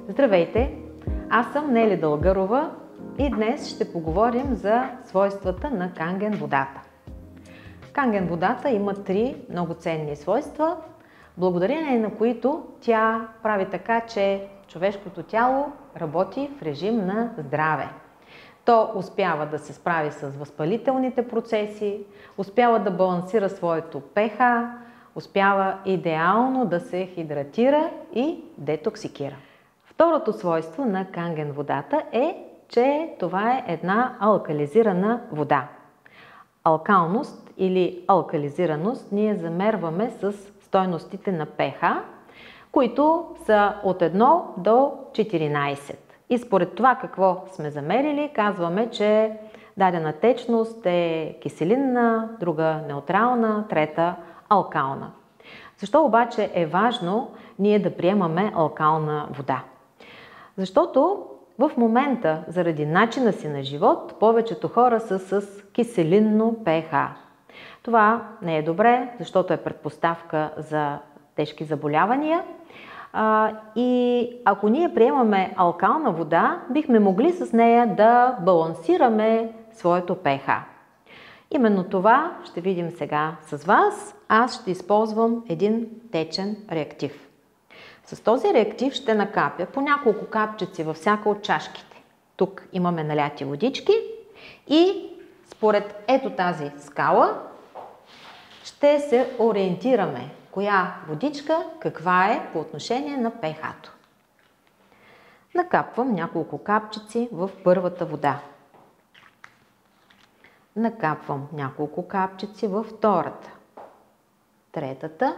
Здравейте! Аз съм Нели Дългарова и днес ще поговорим за свойствата на канген водата. Канген водата има 3 много ценни свойства, благодарение на които тя прави така, че човешкото тяло работи в режим на здраве. То успява да се справи с възпалителните процеси, успява да балансира своето pH, успява идеално да се хидратира и детоксикира. Второто свойство на канген водата е, че това е една алкализирана вода. Алкалност или алкализираност ние замерваме с стойностите на pH, които са от 1 до 14. И според това какво сме замерили, казваме, че дадена течност е киселинна, друга неутрална, трета алкална. Защо обаче е важно ние да приемаме алкална вода? Защото в момента, заради начина си на живот, повечето хора са с киселинно pH. Това не е добре, защото е предпоставка за тежки заболявания. И ако ние приемаме алкална вода, бихме могли с нея да балансираме своето pH. Именно това ще видим сега с вас. Аз ще използвам един течен реактив. С този реактив ще накапя по няколко капчици във всяка от чашките. Тук имаме наляти водички и според ето тази скала ще се ориентираме коя водичка каква е по отношение на pH-то. Накапвам няколко капчици в първата вода. Накапвам няколко капчици във втората. Третата.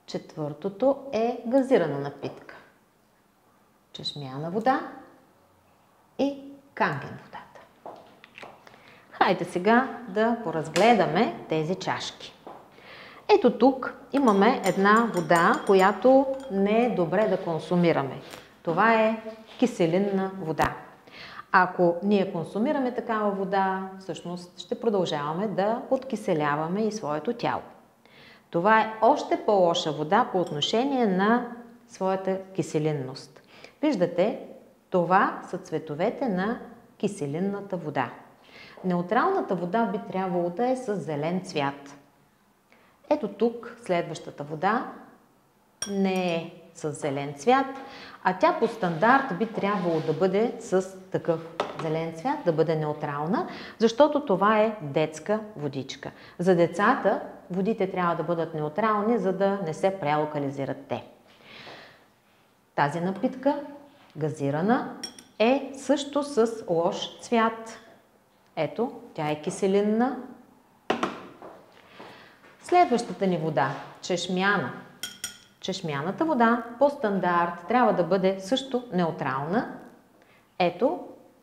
Четвъртото е газирана напитка. Чешмяна вода и канген водата. Хайде сега да поразгледаме тези чашки. Ето тук имаме една вода, която не е добре да консумираме. Това е киселинна вода. Ако ние консумираме такава вода, всъщност ще продължаваме да откиселяваме и своето тяло. Това е още по-лоша вода по отношение на своята киселинност. Виждате, това са цветовете на киселинната вода. Неутралната вода би трябвало да е с зелен цвят. Ето тук следващата вода не е с зелен цвят, а тя по стандарт би трябвало да бъде с такъв зелен цвят, да бъде неутрална, защото това е детска водичка. За децата водите трябва да бъдат неутрални, за да не се преалкализират те. Тази напитка, газирана, е също с лош цвят. Ето, тя е киселинна. Следващата ни вода, чешмяна. Чешмяната вода по стандарт трябва да бъде също неутрална. Ето,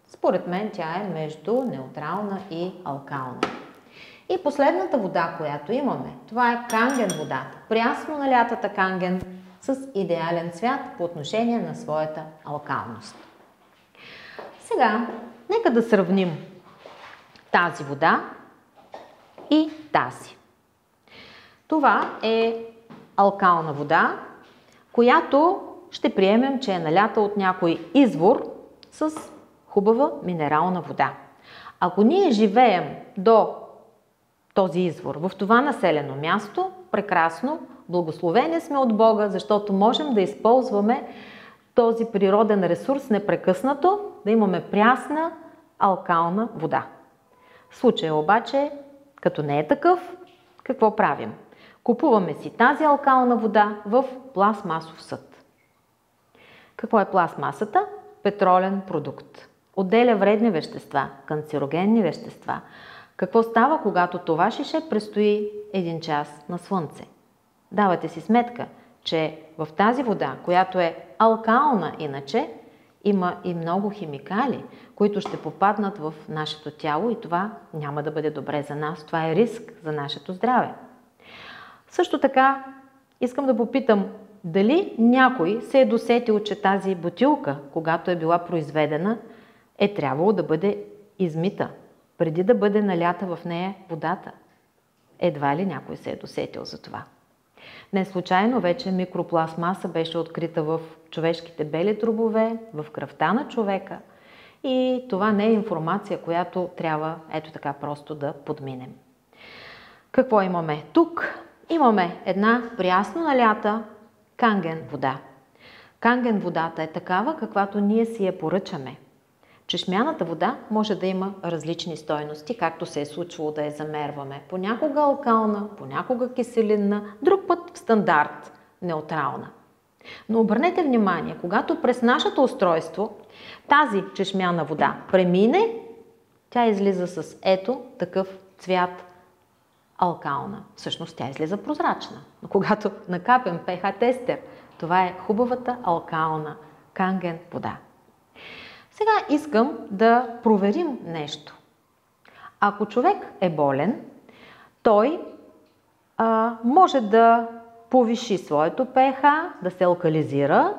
според мен тя е между неутрална и алкална. И последната вода, която имаме, това е канген водата. Прясно налятата канген с идеален цвят по отношение на своята алкалност. Сега, нека да сравним тази вода и тази. Това е алкална вода, която ще приемем, че е налята от някой извор с хубава минерална вода. Ако ние живеем до този извор в това населено място, прекрасно, благословени сме от Бога, защото можем да използваме този природен ресурс непрекъснато, да имаме прясна алкална вода. В случая обаче, като не е такъв, какво правим? Купуваме си тази алкална вода в пластмасов съд. Какво е пластмасата? Петролен продукт. Отделя вредни вещества, канцерогенни вещества. Какво става, когато това шише престои 1 час на слънце? Давате си сметка, че в тази вода, която е алкална иначе, има и много химикали, които ще попаднат в нашето тяло и това няма да бъде добре за нас. Това е риск за нашето здраве. Също така, искам да попитам, дали някой се е досетил, че тази бутилка, когато е била произведена, е трябвало да бъде измита, преди да бъде налята в нея водата. Едва ли някой се е досетил за това. Не случайно вече микропластмаса беше открита в човешките бели дробове, в кръвта на човека. И това не е информация, която трябва ето така просто да подминем. Какво имаме тук? Имаме една прясно налята канген вода. Канген водата е такава, каквато ние си я поръчаме. Чешмяната вода може да има различни стойности, както се е случвало да я замерваме. Понякога алкална, понякога киселинна, друг път в стандарт, неутрална. Но обърнете внимание, когато през нашето устройство тази чешмяна вода премине, тя излиза с ето такъв цвят алкална. Всъщност тя излиза прозрачна. Но когато накапем pH тестер, това е хубавата алкална канген вода. Сега искам да проверим нещо. Ако човек е болен, той може да повиши своето pH, да се алкализира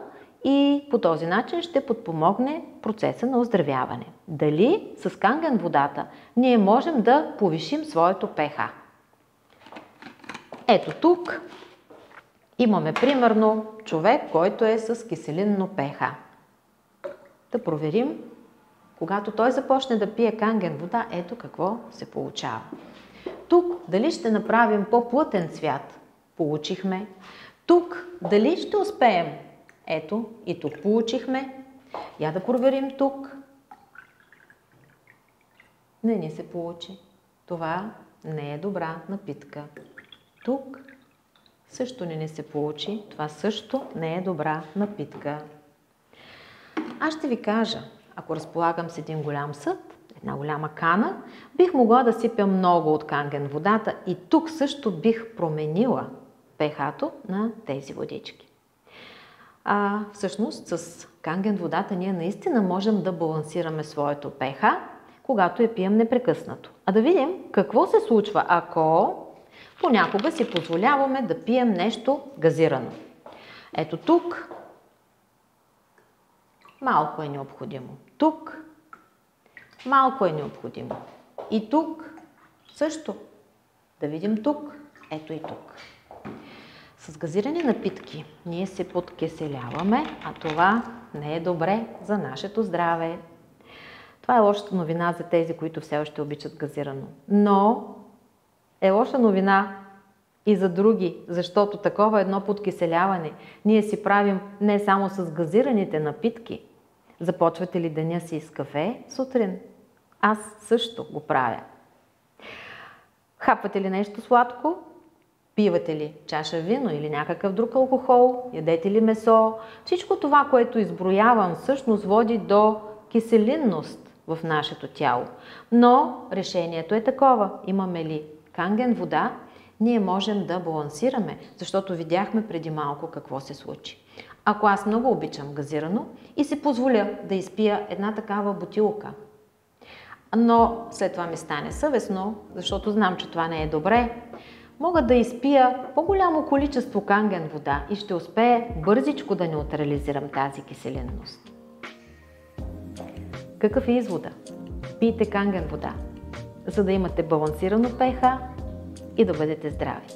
и по този начин ще подпомогне процеса на оздравяване. Дали с канген водата ние можем да повишим своето pH? Ето тук имаме примерно човек, който е с киселинно pH. Да проверим, когато той започне да пие канген вода, ето какво се получава. Тук дали ще направим по-плътен цвят? Получихме. Тук дали ще успеем? Ето и тук получихме. Я да проверим тук. Не ни се получи. Това не е добра напитка. Тук също не ни се получи. Това също не е добра напитка. Аз ще ви кажа, ако разполагам с един голям съд, една голяма кана, бих могла да сипя много от канген водата и тук също бих променила pH-то на тези водички. Всъщност с канген водата ние наистина можем да балансираме своето pH, когато я пием непрекъснато. А да видим какво се случва, ако понякога си позволяваме да пием нещо газирано. Ето тук малко е необходимо. Тук малко е необходимо. И тук също. Да видим тук. Ето и тук. С газирани напитки ние се подкиселяваме, а това не е добре за нашето здраве. Това е лошата новина за тези, които все още обичат газирано. Но е лоша новина и за други, защото такова едно подкиселяване ние си правим не само с газираните напитки. Започвате ли деня си с кафе сутрин? Аз също го правя. Хапвате ли нещо сладко? Пивате ли чаша вино или някакъв друг алкохол? Ядете ли месо? Всичко това, което изброявам, всъщност води до киселинност в нашето тяло. Но решението е такова. Имаме ли канген вода, ние можем да балансираме, защото видяхме преди малко какво се случи. Ако аз много обичам газирано и си позволя да изпия една такава бутилка, но след това ми стане съвестно, защото знам, че това не е добре, мога да изпия по-голямо количество канген вода и ще успея бързичко да неутрализирам тази киселинност. Какъв е извода? Пийте канген вода, за да имате балансирано pH и да бъдете здрави.